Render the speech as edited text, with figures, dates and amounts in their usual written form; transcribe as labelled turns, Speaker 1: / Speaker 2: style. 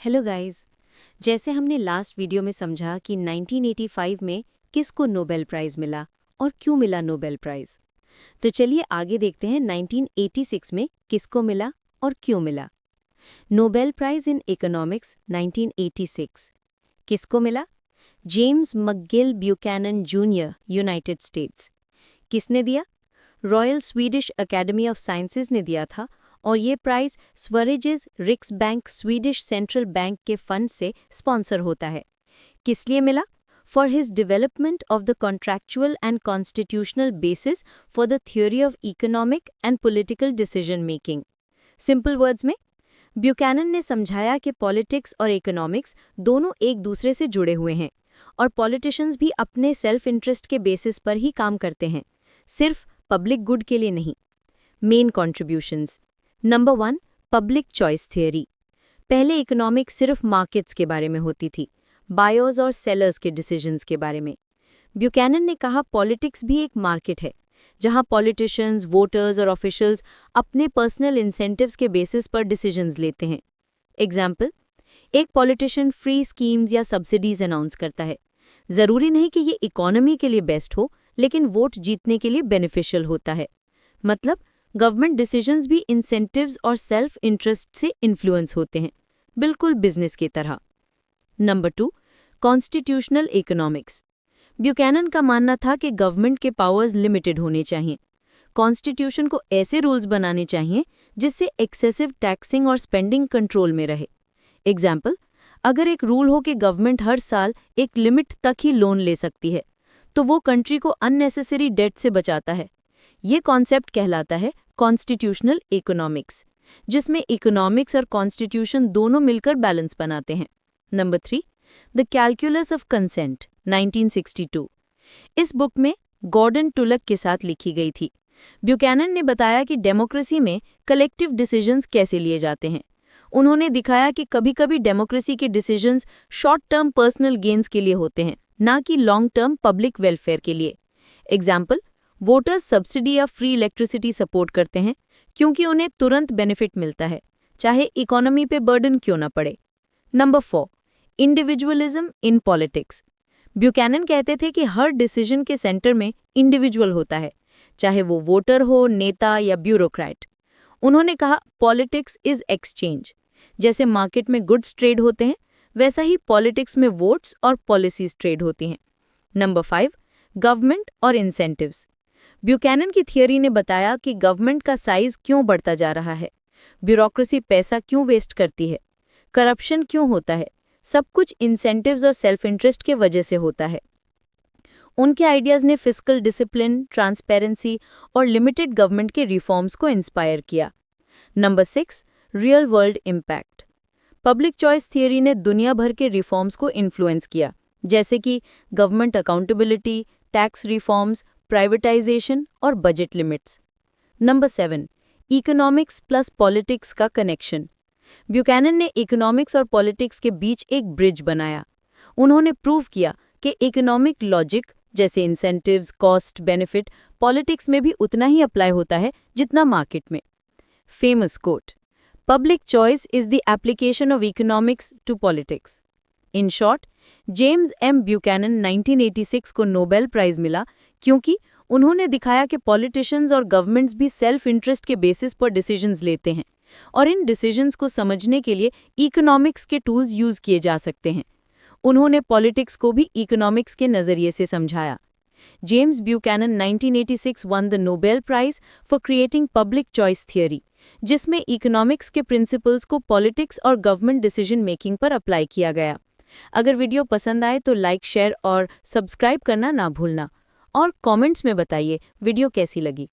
Speaker 1: Hello guys. जैसे हमने last video में समझा कि 1985 में किसको नोबेल प्राइज़ मिला और क्यों मिला नोबेल प्राइज़, तो चलिए आगे देखते हैं 1986 में किसको मिला और क्यों मिला। नोबेल प्राइज़ इन इकोनॉमिक्स 1986 किसको मिला? James McGill Buchanan junior, United States. किसने दिया? Royal Swedish Academy of Sciences ने दिया था और ये prize Sveriges Riksbank Swedish central bank के फंड से स्पॉन्सर होता है। किस लिए मिला? For his development of the contractual and constitutional basis for the theory of economic and political decision making. Simple words में ब्यूकैनन ने समझाया कि पॉलिटिक्स और इकोनॉमिक्स दोनों एक दूसरे से जुड़े हुए हैं और पॉलिटिशियंस भी अपने सेल्फ इंटरेस्ट के बेसिस पर ही काम करते हैं, सिर्फ पब्लिक गुड के लिए नहीं। Main contributions. Number 1, public choice theory. पहले इकोनॉमिक्स सिर्फ मार्केट्स के बारे में होती थी, बायर्स और सेलर्स के डिसीजंस के बारे में। ब्यूकैनन ने कहा पॉलिटिक्स भी एक मार्केट है जहां पॉलिटिशियंस, वोटर्स और ऑफिशियल्स अपने पर्सनल इंसेंटिव्स के बेसिस पर डिसीजंस लेते हैं। एग्जाम्पल, एक पॉलिटिशियन फ्री स्कीम्स या सब्सिडीज अनाउंस करता है। जरूरी नहीं कि ये इकोनॉमी के लिए बेस्ट हो, लेकिन वोट जीतने के लिए बेनिफिशियल होता है। मतलब गवर्नमेंट डिसीजंस भी इंसेंटिव्स और सेल्फ इंटरेस्ट से इन्फ्लुएंस होते हैं, बिल्कुल बिजनेस की तरह। Number 2, constitutional economics. ब्यूकैनन का मानना था कि गवर्नमेंट के पावर्स लिमिटेड होने चाहिए। कॉन्स्टिट्यूशन को ऐसे रूल्स बनाने चाहिए जिससे एक्सेसिव टैक्सिंग और स्पेंडिंग कंट्रोल में रहे। एग्जाम्पल, अगर एक रूल हो कि गवर्नमेंट हर साल एक लिमिट तक ही लोन ले सकती है, तो वो कंट्री को अननेसेसरी डेट से बचाता है। ये कॉन्सेप्ट कहलाता है कॉन्स्टिट्यूशनल इकोनॉमिक्स, जिसमें इकोनॉमिक्स और कॉन्स्टिट्यूशन दोनों मिलकर बैलेंस बनाते हैं। Number 3, the calculus of consent 1962। इस बुक में गॉर्डन टुलक के साथ लिखी गई थी। ब्यूकैनन ने बताया कि डेमोक्रेसी में कलेक्टिव डिसीजंस कैसे लिए जाते हैं। उन्होंने दिखाया कि कभी-कभी डेमोक्रेसी के decisions short term personal gains के लिए होते हैं, ना कि लॉन्ग टर्म पब्लिक वेलफेयर के लिए। एग्जाम्पल, वोटर्स सब्सिडी या फ्री इलेक्ट्रिसिटी सपोर्ट करते हैं क्योंकि उन्हें तुरंत बेनिफिट मिलता है, चाहे इकोनॉमी पे बर्डन क्यों ना पड़े। Number 4, individualism in politics. Buchanan कहते थे कि हर डिसीजन के सेंटर में इंडिविजुअल होता है, चाहे वो वोटर हो, नेता या ब्यूरोक्रेट। उन्होंने कहा पॉलिटिक्स इज एक्सचेंज। जैसे मार्केट में गुड्स ट्रेड होते हैं, वैसा ही पॉलिटिक्स में वोट्स और पॉलिसीज ट्रेड होती हैं। नंबर 5, गवर्नमेंट और इंसेंटिव्स। ब्यूकैनन की थियरी ने बताया कि गवर्नमेंट का साइज क्यों बढ़ता जा रहा है, ब्यूरोक्रेसी पैसा क्यों वेस्ट करती है, करप्शन क्यों होता है। सब कुछ इंसेंटिव्स और सेल्फ इंटरेस्ट के वजह से होता है। उनके आइडियाज ने फिस्कल डिसिप्लिन, ट्रांसपेरेंसी और लिमिटेड गवर्नमेंट के रिफॉर्म्स को इंस्पायर किया। Number 6, real world impact. Public choice theory ने दुनिया भर के रिफॉर्म्स को इन्फ्लुएंस किया, जैसे कि government accountability, tax reforms, privatisation और budget limits. Number 7, economics plus politics का कनेक्शन। ब्यूकैनन ने इकोनॉमिक्स और पॉलिटिक्स के बीच एक ब्रिज बनाया। उन्होंने प्रूव किया कि इकोनॉमिक लॉजिक जैसे इंसेंटिव्स, कॉस्ट, बेनिफिट पॉलिटिक्स में भी उतना ही अप्लाई होता है जितना मार्केट में। Famous quote, public choice is the application of economics to politics. In short, James M Buchanan 1986 को नोबेल प्राइज मिला क्योंकि उन्होंने दिखाया कि पॉलिटिशियंस और गवर्नमेंट्स भी सेल्फ इंटरेस्ट के बेसिस पर डिसीजंस लेते हैं और इन डिसीजंस को समझने के लिए इकोनॉमिक्स के टूल्स यूज किए जा सकते हैं। उन्होंने पॉलिटिक्स को भी इकोनॉमिक्स के नजरिए से समझाया। James Buchanan 1986 won the Nobel prize for creating public choice theory, जिसमें इकोनॉमिक्स के प्रिंसिपल्स को पॉलिटिक्स और गवर्नमेंट डिसीजन मेकिंग पर अप्लाई किया गया। अगर वीडियो पसंद आए तो लाइक, शेयर और सब्सक्राइब करना ना भूलना और कमेंट्स में बताइए वीडियो कैसी लगी।